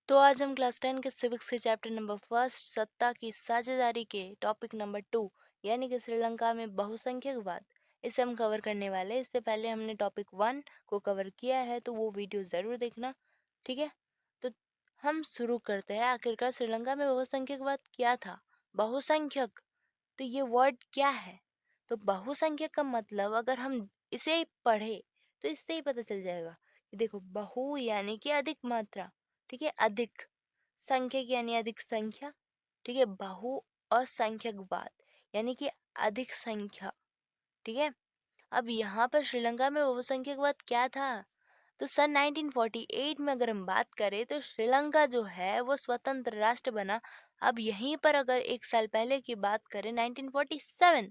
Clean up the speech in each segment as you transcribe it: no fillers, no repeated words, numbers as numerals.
तो आज हम क्लास 10 के सिविक्स के चैप्टर नंबर फर्स्ट सत्ता की साझेदारी के टॉपिक नंबर 2 यानी कि श्रीलंका में बहुसंख्यकवाद इसे हम कवर करने वाले हैं। इससे पहले हमने टॉपिक 1 को कवर किया है, तो वो वीडियो ज़रूर देखना। ठीक है, तो हम शुरू करते हैं। आखिरकार श्रीलंका में बहुसंख्यकवाद क्या था? बहुसंख्यक, तो ये वर्ड क्या है? तो बहुसंख्यक का मतलब अगर हम इसे पढ़े तो इससे ही पता चल जाएगा कि देखो, बहु यानी कि अधिक मात्रा, ठीक है, अधिक, संख्यक यानी अधिक संख्या, ठीक है, बहु और संख्यकवाद यानी कि अधिक संख्या, ठीक है। अब यहाँ पर श्रीलंका में बहुसंख्यकवाद क्या था? तो सन 1948 में अगर हम बात करें तो श्रीलंका जो है वो स्वतंत्र राष्ट्र बना। अब यहीं पर अगर एक साल पहले की बात करें 1947,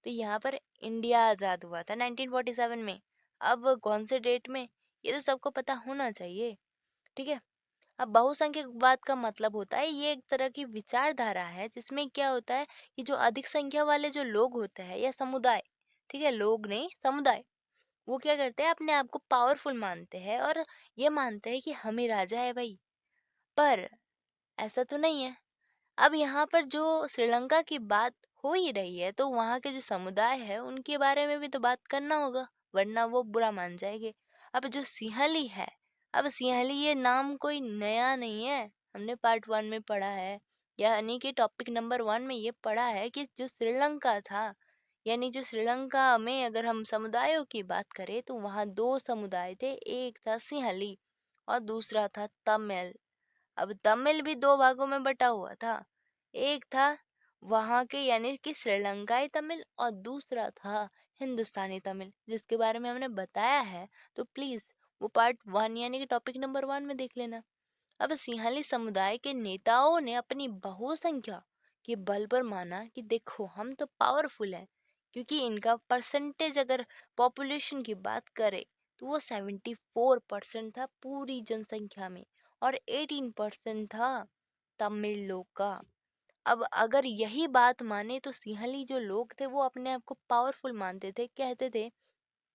तो यहाँ पर इंडिया आज़ाद हुआ था 1947 में। अब कौन से डेट में, ये तो सबको पता होना चाहिए, ठीक है। अब बहुसंख्यकवाद का मतलब होता है, ये एक तरह की विचारधारा है जिसमें क्या होता है कि जो अधिक संख्या वाले जो लोग होते हैं या समुदाय, ठीक है, लोग नहीं समुदाय, वो क्या करते हैं, अपने आप को पावरफुल मानते हैं और ये मानते हैं कि हम ही राजा है भाई। पर ऐसा तो नहीं है। अब यहाँ पर जो श्रीलंका की बात हो ही रही है, तो वहाँ के जो समुदाय है उनके बारे में भी तो बात करना होगा, वरना वो बुरा मान जाएंगे। अब जो सिंहली है, अब सिंहली ये नाम कोई नया नहीं है, हमने पार्ट 1 में पढ़ा है, यानी कि टॉपिक नंबर 1 में ये पढ़ा है कि जो श्रीलंका था, यानी जो श्रीलंका में अगर हम समुदायों की बात करें तो वहाँ दो समुदाय थे, एक था सिंहली और दूसरा था तमिल। अब तमिल भी दो भागों में बटा हुआ था, एक था वहाँ के यानी कि श्रीलंकाई तमिल और दूसरा था हिंदुस्तानी तमिल, जिसके बारे में हमने बताया है। तो प्लीज वो पार्ट 1 यानी कि टॉपिक नंबर 1 में देख लेना। अब सिंहली समुदाय के नेताओं ने अपनी बहुसंख्या के बल पर माना कि देखो, हम तो पावरफुल हैं, क्योंकि इनका परसेंटेज अगर पॉपुलेशन की बात करें तो वो 74% था पूरी जनसंख्या में और 18% था तमिल लोग का। अब अगर यही बात माने तो सिंहली जो लोग थे वो अपने आप को पावरफुल मानते थे, कहते थे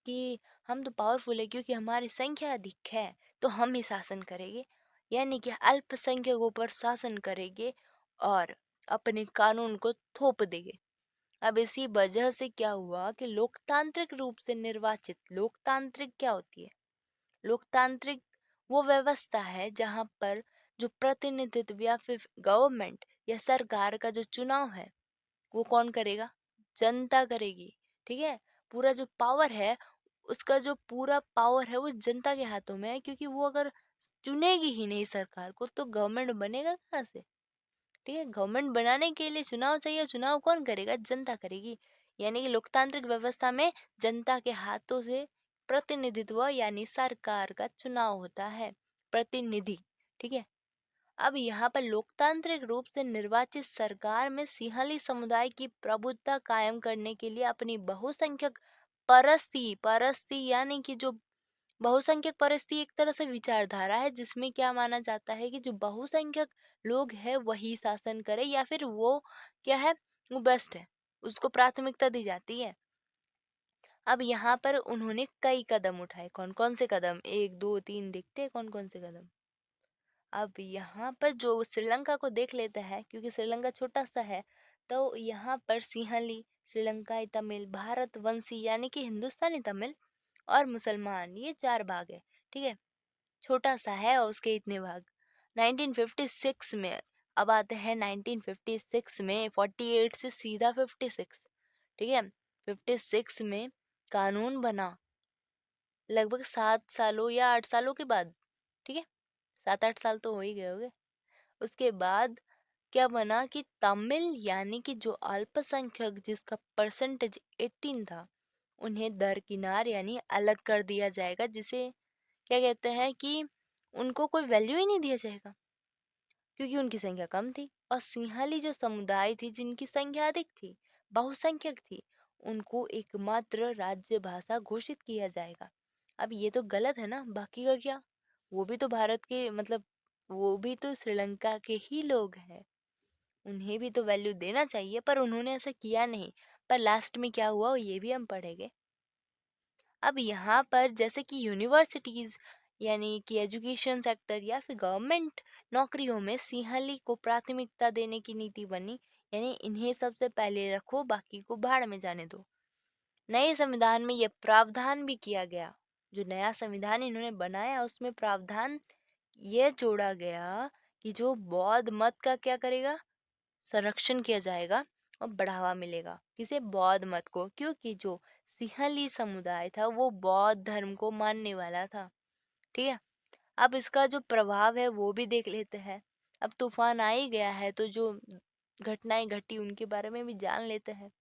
कि हम तो पावरफुल है क्योंकि हमारी संख्या अधिक है, तो हम ही शासन करेंगे, यानी कि अल्पसंख्यकों पर शासन करेंगे और अपने कानून को थोप देंगे। अब इसी वजह से क्या हुआ कि लोकतांत्रिक रूप से निर्वाचित, लोकतांत्रिक क्या होती है? लोकतांत्रिक वो व्यवस्था है जहाँ पर जो प्रतिनिधित्व या फिर गवर्नमेंट या सरकार का जो चुनाव है वो कौन करेगा? जनता करेगी, ठीक है। पूरा जो पावर है, उसका जो पूरा पावर है वो जनता के हाथों में है, क्योंकि वो अगर चुनेगी ही नहीं सरकार को तो गवर्नमेंट बनेगा कहाँ से? ठीक है, गवर्नमेंट बनाने के लिए चुनाव चाहिए, चुनाव कौन करेगा? जनता करेगी। यानी कि लोकतांत्रिक व्यवस्था में जनता के हाथों से प्रतिनिधित्व यानी सरकार का चुनाव होता है, प्रतिनिधि, ठीक है। अब यहाँ पर लोकतांत्रिक रूप से निर्वाचित सरकार में सिंहली समुदाय की प्रभुत्व कायम करने के लिए अपनी बहुसंख्यक परस्ती, परस्ती यानी कि जो बहुसंख्यक परस्ती एक तरह से विचारधारा है जिसमें क्या माना जाता है कि जो बहुसंख्यक लोग हैं वही शासन करे, या फिर वो क्या है, वो बेस्ट है, उसको प्राथमिकता दी जाती है। अब यहाँ पर उन्होंने कई कदम उठाए। कौन कौन से कदम? एक दो तीन देखते हैं कौन कौन से कदम। अब यहाँ पर जो श्रीलंका को देख लेते हैं, क्योंकि श्रीलंका छोटा सा है, तो यहाँ पर सिंहली, श्रीलंकाई तमिल, भारत वंशी यानी कि हिंदुस्तानी तमिल और मुसलमान, ये चार भाग है, ठीक है। छोटा सा है और उसके इतने भाग। 1956 में, अब आते हैं 1956 में, 48 से सीधा 56, ठीक है। 56 में कानून बना, लगभग 7 सालों या 8 सालों के बाद, ठीक है, 7-8 साल तो हो ही गए होंगे। उसके बाद क्या बना कि तमिल यानी कि जो अल्पसंख्यक जिसका परसेंटेज 18 था, उन्हें दरकिनार यानी अलग कर दिया जाएगा, जिसे क्या कहते हैं कि उनको कोई वैल्यू ही नहीं दिया जाएगा, क्योंकि उनकी संख्या कम थी। और सिंहली जो समुदाय थी जिनकी संख्या अधिक थी, बहुसंख्यक थी, उनको एकमात्र राज्य भाषा घोषित किया जाएगा। अब ये तो गलत है ना, बाकी का क्या? वो भी तो भारत के मतलब, वो भी तो श्रीलंका के ही लोग हैं, उन्हें भी तो वैल्यू देना चाहिए, पर उन्होंने ऐसा किया नहीं। पर लास्ट में क्या हुआ ये भी हम पढ़ेंगे। अब यहाँ पर जैसे कि यूनिवर्सिटीज यानी कि एजुकेशन सेक्टर या फिर गवर्नमेंट नौकरियों में सिंहली को प्राथमिकता देने की नीति बनी, यानी इन्हें सबसे पहले रखो, बाकी को भाड़ में जाने दो। नए संविधान में यह प्रावधान भी किया गया, जो नया संविधान इन्होंने बनाया उसमें प्रावधान यह जोड़ा गया कि जो बौद्ध मत का क्या करेगा, संरक्षण किया जाएगा और बढ़ावा मिलेगा। किसे? बौद्ध मत को, क्योंकि जो सिंहली समुदाय था वो बौद्ध धर्म को मानने वाला था। ठीक है, अब इसका जो प्रभाव है वो भी देख लेते हैं। अब तूफान आ ही गया है तो जो घटनाएं घटी उनके बारे में भी जान लेते हैं।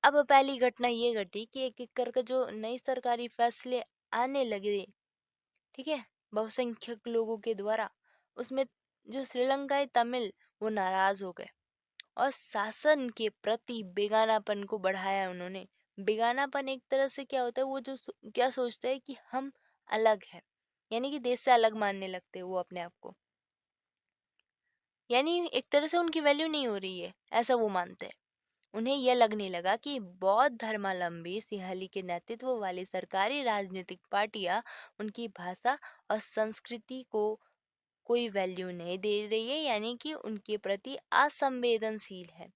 अब पहली घटना ये घटी कि एक एक करके जो नई सरकारी फैसले आने लगे, ठीक है, बहुसंख्यक लोगों के द्वारा, उसमें जो श्रीलंकाई तमिल वो नाराज हो गए और शासन के प्रति बेगानापन को बढ़ाया उन्होंने। बेगानापन एक तरह से क्या होता है, वो जो क्या सोचते हैं कि हम अलग हैं, यानी कि देश से अलग मानने लगते हैं वो अपने आप को, यानी एक तरह से उनकी वैल्यू नहीं हो रही है, ऐसा वो मानते हैं। उन्हें यह लगने लगा कि बौद्ध धर्मावलंबी सिंहली के नेतृत्व वाली सरकारी राजनीतिक पार्टियां उनकी भाषा और संस्कृति को कोई वैल्यू नहीं दे रही है, यानी कि उनके प्रति असंवेदनशील है।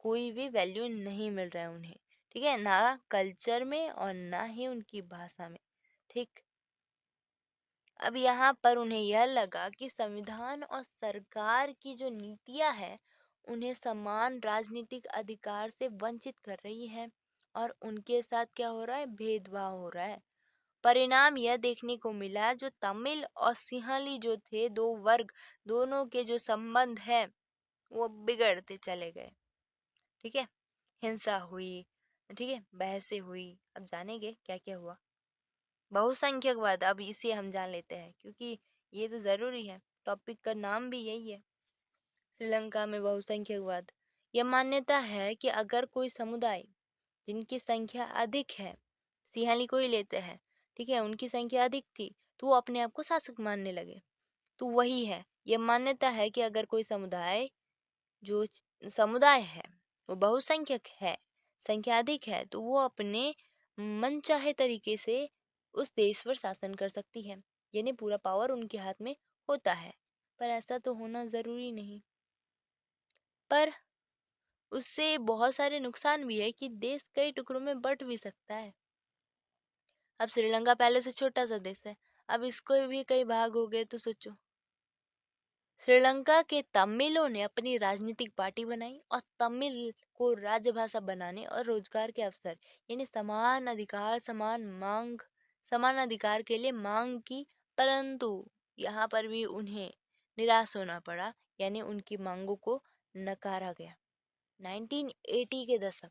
कोई भी वैल्यू नहीं मिल रहा है उन्हें, ठीक है, ना कल्चर में और ना ही उनकी भाषा में। ठीक, अब यहाँ पर उन्हें यह लगा कि संविधान और सरकार की जो नीतियां है उन्हें समान राजनीतिक अधिकार से वंचित कर रही है और उनके साथ क्या हो रहा है, भेदभाव हो रहा है। परिणाम यह देखने को मिला, जो तमिल और सिंहली जो थे दो वर्ग, दोनों के जो संबंध है वो बिगड़ते चले गए। ठीक है, हिंसा हुई, ठीक है, बहसें हुई। अब जानेंगे क्या क्या हुआ। बहुसंख्यकवाद, अब इसे हम जान लेते हैं क्योंकि ये तो जरूरी है, टॉपिक का नाम भी यही है। श्रीलंका में बहुसंख्यकवाद, यह मान्यता है कि अगर कोई समुदाय जिनकी संख्या अधिक है, सिंहली को ही लेते हैं, ठीक है, उनकी संख्या अधिक थी तो वो अपने आप को शासक मानने लगे। तो वही है, यह मान्यता है कि अगर कोई समुदाय, जो समुदाय है वो बहुसंख्यक है, संख्या अधिक है, तो वो अपने मनचाहे तरीके से उस देश पर शासन कर सकती है, यानी पूरा पावर उनके हाथ में होता है। पर ऐसा तो होना जरूरी नहीं, पर उससे बहुत सारे नुकसान भी है कि देश कई टुकड़ों में बंट भी सकता है। अब श्रीलंका पहले से छोटा सा देश है, अब इसको भी कई भाग हो गए तो सोचो। श्रीलंका के तमिलों ने अपनी राजनीतिक पार्टी बनाई और तमिल को राजभाषा बनाने और रोजगार के अवसर, यानी समान अधिकार, समान अधिकार के लिए मांग की, परंतु यहाँ पर भी उन्हें निराश होना पड़ा, यानी उनकी मांगों को नकारा गया। 1980 के दशक,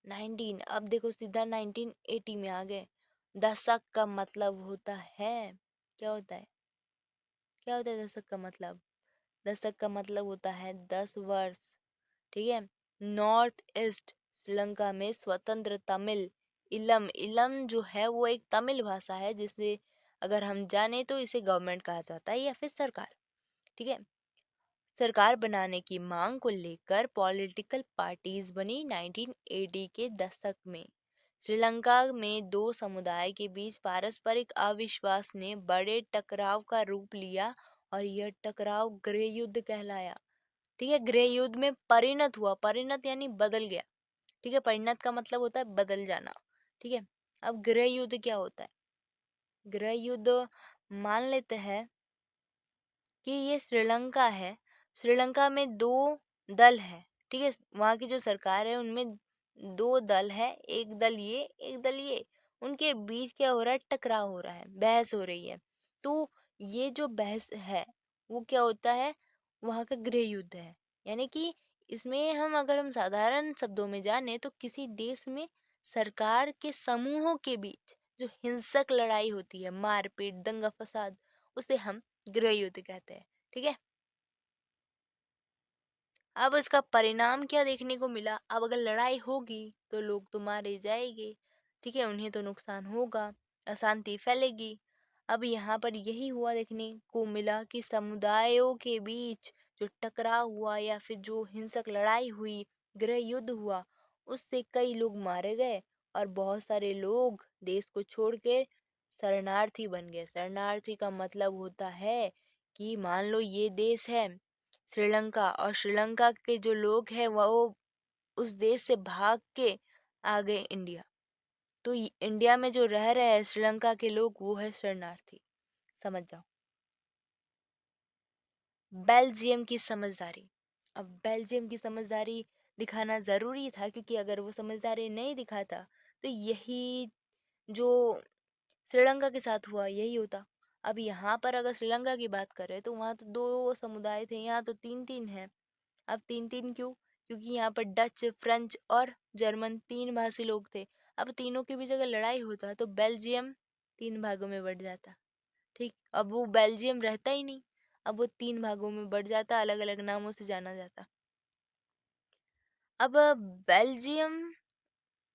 19, अब देखो सीधा 1980 में आ गए। दशक का मतलब होता है, क्या होता है, क्या होता है दशक का मतलब? दशक का मतलब होता है 10 वर्ष। ठीक है, नॉर्थ ईस्ट श्रीलंका में स्वतंत्र तमिल, इलम, इलम जो है वो एक तमिल भाषा है जिसे अगर हम जाने तो इसे गवर्नमेंट कहा जाता है या फिर सरकार। ठीक है, सरकार बनाने की मांग को लेकर पॉलिटिकल पार्टीज बनी 1980 के दशक में। श्रीलंका में दो समुदाय के बीच पारस्परिक अविश्वास ने बड़े टकराव का रूप लिया और यह टकराव गृह युद्ध कहलाया। ठीक है, गृह युद्ध में परिणत हुआ, परिणत यानी बदल गया। ठीक है, परिणत का मतलब होता है बदल जाना। ठीक है, अब गृह युद्ध क्या होता है? गृह युद्ध मान लेते हैं कि ये श्रीलंका है, श्रीलंका में दो दल है। ठीक है, वहाँ की जो सरकार है उनमें दो दल है, एक दल ये, एक दल ये, उनके बीच क्या हो रहा है, टकराव हो रहा है, बहस हो रही है। तो ये जो बहस है वो क्या होता है, वहाँ का गृह युद्ध है। यानी कि इसमें हम साधारण शब्दों में जाने तो किसी देश में सरकार के समूहों के बीच जो हिंसक लड़ाई होती है, मारपीट, दंगा फसाद, उसे हम गृह युद्ध कहते हैं। ठीक है, अब इसका परिणाम क्या देखने को मिला? अब अगर लड़ाई होगी तो लोग तो मारे जाएंगे, ठीक है, उन्हें तो नुकसान होगा, अशांति फैलेगी। अब यहाँ पर यही हुआ, देखने को मिला कि समुदायों के बीच जो टकराव हुआ या फिर जो हिंसक लड़ाई हुई, गृह युद्ध हुआ, उससे कई लोग मारे गए और बहुत सारे लोग देश को छोड़ के शरणार्थी बन गए। शरणार्थी का मतलब होता है कि मान लो ये देश है श्रीलंका, और श्रीलंका के जो लोग हैं वो उस देश से भाग के आ गए इंडिया, तो इंडिया में जो रह रहे हैं श्रीलंका के लोग वो है शरणार्थी। समझ जाओ। बेल्जियम की समझदारी। अब बेल्जियम की समझदारी दिखाना ज़रूरी था, क्योंकि अगर वो समझदारी नहीं दिखाता तो यही जो श्रीलंका के साथ हुआ यही होता। अब यहाँ पर अगर श्रीलंका की बात करें तो वहाँ तो दो समुदाय थे, यहाँ तो तीन तीन हैं। अब तीन तीन क्यों? क्योंकि यहाँ पर डच, फ्रेंच और जर्मन तीन भाषी लोग थे। अब तीनों के बीच अगर लड़ाई होता तो बेल्जियम तीन भागों में बढ़ जाता। ठीक, अब वो बेल्जियम रहता ही नहीं, अब वो तीन भागों में बढ़ जाता, अलग अलग नामों से जाना जाता। अब बेल्जियम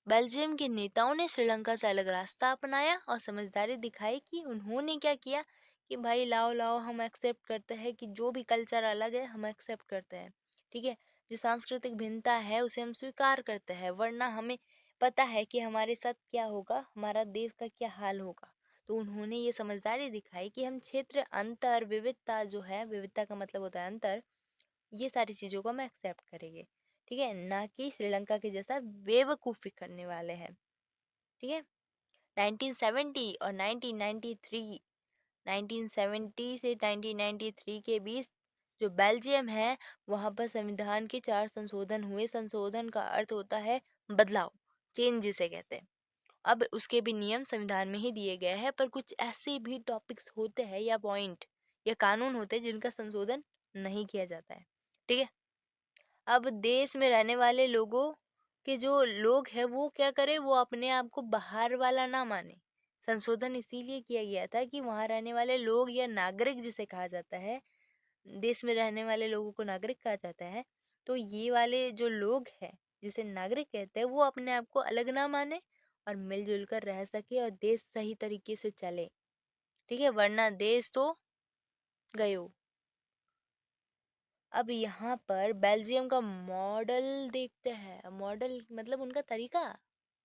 बेल्जियम के नेताओं ने श्रीलंका से अलग रास्ता अपनाया और समझदारी दिखाई कि उन्होंने क्या किया कि भाई लाओ लाओ, हम एक्सेप्ट करते हैं कि जो भी कल्चर अलग है हम एक्सेप्ट करते हैं। ठीक है, जो सांस्कृतिक भिन्नता है उसे हम स्वीकार करते हैं, वरना हमें पता है कि हमारे साथ क्या होगा, हमारा देश का क्या हाल होगा। तो उन्होंने ये समझदारी दिखाई कि हम क्षेत्र अंतर विविधता जो है, विविधता का मतलब होता है अंतर, ये सारी चीज़ों को हम एक्सेप्ट करेंगे। ठीक है, ना कि श्रीलंका के जैसा बेवकूफ़ी करने वाले हैं। ठीक है, 1970 और 1993, 1970 से 1993 के बीच जो बेल्जियम है वहाँ पर संविधान के 4 संशोधन हुए। संशोधन का अर्थ होता है बदलाव, चेंज जिसे कहते हैं। अब उसके भी नियम संविधान में ही दिए गए हैं, पर कुछ ऐसे भी टॉपिक्स होते हैं या पॉइंट या कानून होते हैं जिनका संशोधन नहीं किया जाता है। ठीक है, अब देश में रहने वाले लोगों के जो लोग हैं वो क्या करें, वो अपने आप को बाहर वाला ना माने। संशोधन इसीलिए किया गया था कि वहाँ रहने वाले लोग या नागरिक जिसे कहा जाता है, देश में रहने वाले लोगों को नागरिक कहा जाता है, तो ये वाले जो लोग हैं जिसे नागरिक कहते हैं वो अपने आप को अलग ना माने और मिलजुल कर रह सके और देश सही तरीके से चले। ठीक है, वरना देश तो गयो। अब यहाँ पर बेल्जियम का मॉडल देखते हैं। मॉडल मतलब उनका तरीका,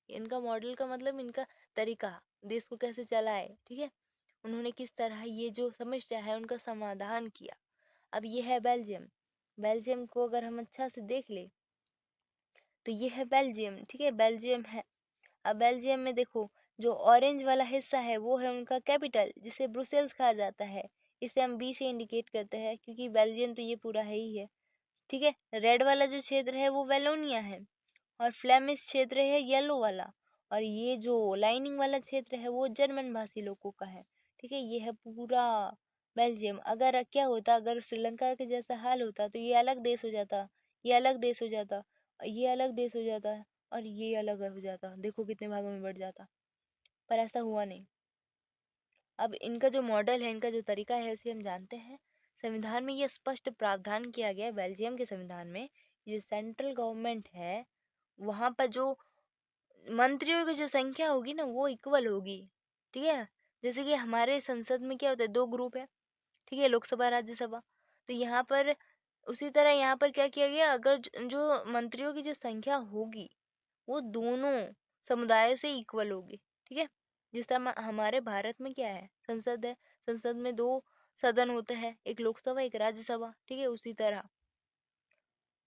इनका मॉडल का मतलब इनका तरीका, देश को कैसे चलाए। ठीक है, उन्होंने किस तरह ये जो समस्या है उनका समाधान किया। अब ये है बेल्जियम। बेल्जियम को अगर हम अच्छा से देख ले तो ये है बेल्जियम। ठीक है, बेल्जियम है। अब बेल्जियम में देखो, जो ऑरेंज वाला हिस्सा है वो है उनका कैपिटल, जिसे ब्रुसेल्स कहा जाता है। इसे हम बी से इंडिकेट करते हैं क्योंकि बेल्जियम तो ये पूरा है ही है। ठीक है, रेड वाला जो क्षेत्र है वो वेलोनिया है और फ्लेमिश क्षेत्र है येलो वाला, और ये जो लाइनिंग वाला क्षेत्र है वो जर्मन भाषी लोगों का है। ठीक है, ये है पूरा बेल्जियम। अगर क्या होता, अगर श्रीलंका के जैसा हाल होता तो ये अलग देश हो जाता, ये अलग देश हो जाता, ये अलग देश हो जाता और ये अलग हो जाता, देखो कितने भागों में बढ़ जाता। पर ऐसा हुआ नहीं। अब इनका जो मॉडल है, इनका जो तरीका है उसे हम जानते हैं। संविधान में ये स्पष्ट प्रावधान किया गया है, बेल्जियम के संविधान में, ये सेंट्रल गवर्नमेंट है वहाँ पर जो मंत्रियों की जो संख्या होगी ना वो इक्वल होगी। ठीक है, जैसे कि हमारे संसद में क्या होता है, दो ग्रुप है। ठीक है, लोकसभा राज्यसभा। तो यहाँ पर उसी तरह यहाँ पर क्या किया गया, अगर जो मंत्रियों की जो संख्या होगी वो दोनों समुदायों से इक्वल होगी। ठीक है, जिस तरह हमारे भारत में क्या है, संसद है, संसद में दो सदन होते हैं, एक लोकसभा एक राज्यसभा। ठीक है, उसी तरह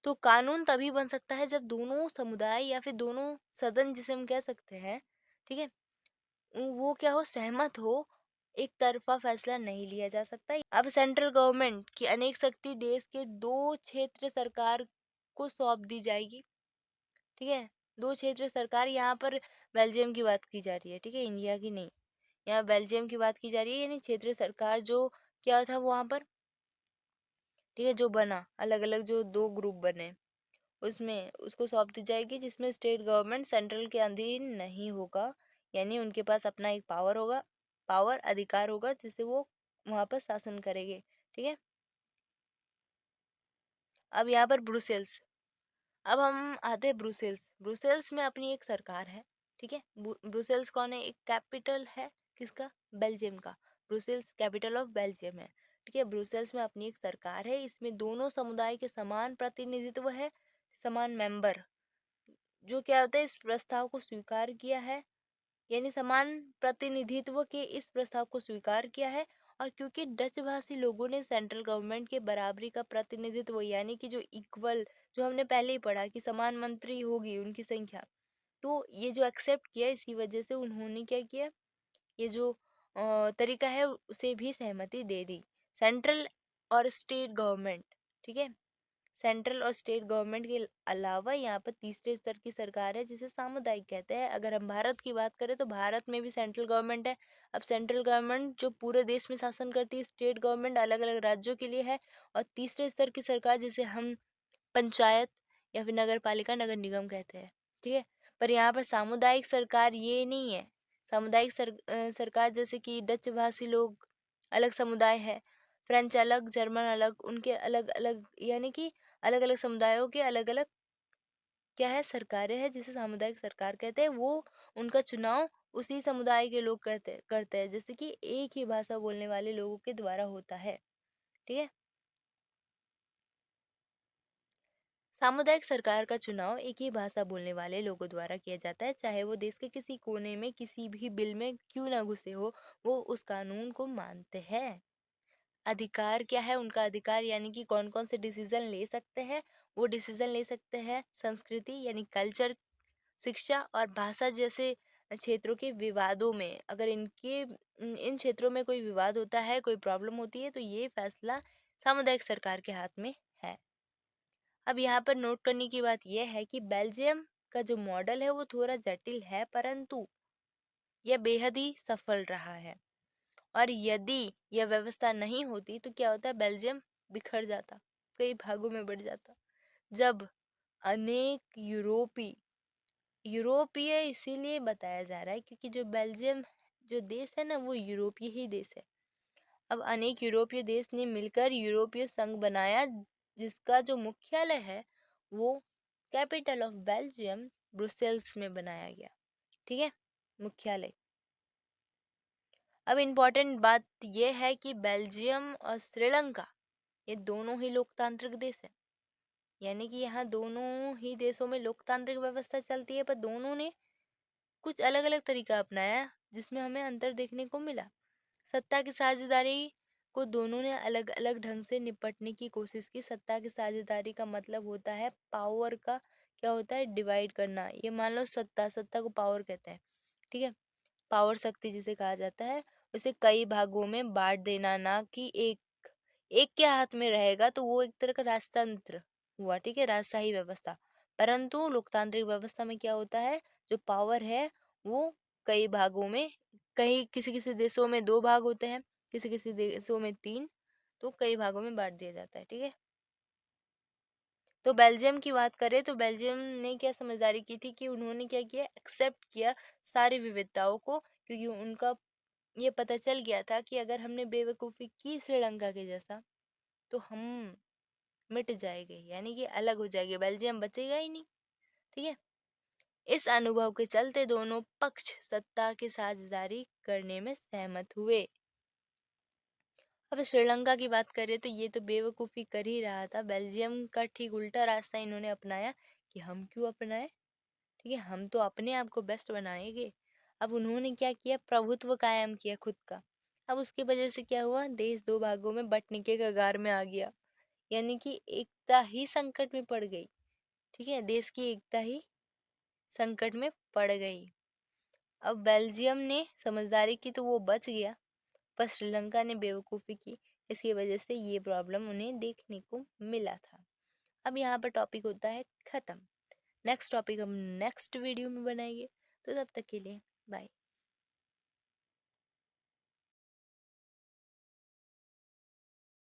तो कानून तभी बन सकता है जब दोनों समुदाय या फिर दोनों सदन जिसे हम कह सकते हैं, ठीक है, वो क्या हो, सहमत हो। एक तरफा फैसला नहीं लिया जा सकता। अब सेंट्रल गवर्नमेंट की अनेक शक्ति देश के दो क्षेत्र सरकार को सौंप दी जाएगी। ठीक है, दो क्षेत्र सरकार, यहाँ पर बेल्जियम की बात की जा रही है। ठीक है, इंडिया की नहीं, यहाँ बेल्जियम की बात की जा रही है, यानी क्षेत्रीय सरकार जो क्या था वहां पर। ठीक है, जो बना अलग अलग जो दो ग्रुप बने उसमें उसको सौंप दी जाएगी, जिसमें स्टेट गवर्नमेंट सेंट्रल के अधीन नहीं होगा, यानी उनके पास अपना एक पावर होगा, पावर अधिकार होगा जिससे वो वहां पर शासन करेंगे। ठीक है, अब यहाँ पर ब्रुसेल्स, अब हम आते हैं ब्रुसेल्स। ब्रुसेल्स में अपनी एक सरकार है। ठीक है, ब्रुसेल्स कौन है, एक कैपिटल है किसका, बेल्जियम का। ब्रुसेल्स कैपिटल ऑफ बेल्जियम है। ठीक है, ब्रुसेल्स में अपनी एक सरकार है, इसमें दोनों समुदाय के समान प्रतिनिधित्व है, समान मेंबर, जो क्या होता है इस प्रस्ताव को स्वीकार किया है यानी समान प्रतिनिधित्व के इस प्रस्ताव को स्वीकार किया है। और क्योंकि डच भाषी लोगों ने सेंट्रल गवर्नमेंट के बराबरी का प्रतिनिधित्व, यानी कि जो इक्वल, जो हमने पहले ही पढ़ा कि समान मंत्री होगी उनकी संख्या, तो ये जो एक्सेप्ट किया, इसी वजह से उन्होंने क्या किया, ये जो तरीका है उसे भी सहमति दे दी। सेंट्रल और स्टेट गवर्नमेंट, ठीक है, सेंट्रल और स्टेट गवर्नमेंट के अलावा यहाँ पर तीसरे स्तर की सरकार है जिसे सामुदायिक कहते हैं। अगर हम भारत की बात करें तो भारत में भी सेंट्रल गवर्नमेंट है। अब सेंट्रल गवर्नमेंट जो पूरे देश में शासन करती है, स्टेट गवर्नमेंट अलग अलग राज्यों के लिए है, और तीसरे स्तर की सरकार जिसे हम पंचायत या फिर नगर पालिका, नगर निगम कहते हैं, ठीक है। पर यहाँ पर सामुदायिक सरकार ये नहीं है। सामुदायिक सरकार जैसे कि डच भाषी लोग अलग समुदाय है, फ्रेंच अलग, जर्मन अलग, उनके अलग अलग, यानी कि अलग अलग समुदायों के अलग अलग क्या है, सरकारें हैं जिसे सामुदायिक सरकार कहते हैं। वो उनका चुनाव उसी समुदाय के लोग करते हैं, जैसे कि एक ही भाषा बोलने वाले लोगों के द्वारा होता है, ठीक है। सामुदायिक सरकार का चुनाव एक ही भाषा बोलने वाले लोगों द्वारा किया जाता है, चाहे वो देश के किसी कोने में किसी भी बिल में क्यों ना घुसे हो, वो उस कानून को मानते हैं। अधिकार क्या है उनका, अधिकार यानी कि कौन कौन से डिसीजन ले सकते हैं, वो डिसीजन ले सकते हैं संस्कृति यानी कल्चर, शिक्षा और भाषा जैसे क्षेत्रों के विवादों में। अगर इन क्षेत्रों में कोई विवाद होता है, कोई प्रॉब्लम होती है, तो ये फैसला सामुदायिक सरकार के हाथ में है। अब यहाँ पर नोट करने की बात यह है कि बेल्जियम का जो मॉडल है वो थोड़ा जटिल है, परंतु यह बेहद ही सफल रहा है। और यदि यह व्यवस्था नहीं होती तो क्या होता है, बेल्जियम बिखर जाता, कई भागों में बढ़ जाता। जब अनेक यूरोपीय इसीलिए बताया जा रहा है क्योंकि जो बेल्जियम जो देश है ना, वो यूरोपीय ही देश है। अब अनेक यूरोपीय देश ने मिलकर यूरोपीय संघ बनाया, जिसका जो मुख्यालय है वो कैपिटल ऑफ बेल्जियम ब्रुसेल्स में बनाया गया, ठीक है, मुख्यालय। अब इम्पोर्टेंट बात यह है कि बेल्जियम और श्रीलंका ये दोनों ही लोकतांत्रिक देश है, यानी कि यहाँ दोनों ही देशों में लोकतांत्रिक व्यवस्था चलती है, पर दोनों ने कुछ अलग अलग तरीका अपनाया जिसमें हमें अंतर देखने को मिला। सत्ता की साझेदारी को दोनों ने अलग अलग ढंग से निपटने की कोशिश की। सत्ता की साझेदारी का मतलब होता है पावर का क्या होता है, डिवाइड करना। ये मान लो सत्ता को पावर कहते हैं, ठीक है, पावर शक्ति जिसे कहा जाता है, उसे कई भागों में बांट देना, ना कि एक एक के हाथ में रहेगा, तो वो एक तरह का राजतंत्र हुआ, ठीक है, राजशाही व्यवस्था। परंतु लोकतांत्रिक व्यवस्था में क्या होता है, जो पावर है वो कई भागों में, कहीं किसी किसी देशों में 2 भाग होते हैं, किसी किसी देशों में 3, तो कई भागों में बांट दिया जाता है, ठीक है। तो बेल्जियम की बात करें तो बेल्जियम ने क्या समझदारी की थी कि उन्होंने क्या किया, एक्सेप्ट किया सारी विविधताओं को, क्योंकि उनका ये पता चल गया था कि अगर हमने बेवकूफ़ी की श्रीलंका के जैसा तो हम मिट जाएंगे, यानी कि अलग हो जाएंगे, बेल्जियम बचेगा ही नहीं, ठीक है। इस अनुभव के चलते दोनों पक्ष सत्ता की साझेदारी करने में सहमत हुए। अब श्रीलंका की बात करें तो ये तो बेवकूफ़ी कर ही रहा था, बेल्जियम का ठीक उल्टा रास्ता इन्होंने अपनाया कि हम क्यों अपनाएं, ठीक है, हम तो अपने आप को बेस्ट बनाएंगे। अब उन्होंने क्या किया, प्रभुत्व कायम किया खुद का। अब उसकी वजह से क्या हुआ, देश 2 भागों में बंटने के कगार में आ गया, यानी कि एकता ही संकट में पड़ गई, ठीक है, देश की एकता ही संकट में पड़ गई। अब बेल्जियम ने समझदारी की तो वो बच गया, पर श्रीलंका ने बेवकूफ़ी की, इसकी वजह से ये प्रॉब्लम उन्हें देखने को मिला था। अब यहाँ पर टॉपिक होता है ख़त्म। नेक्स्ट टॉपिक हम नेक्स्ट वीडियो में बनाएंगे, तो तब तक के लिए बाय।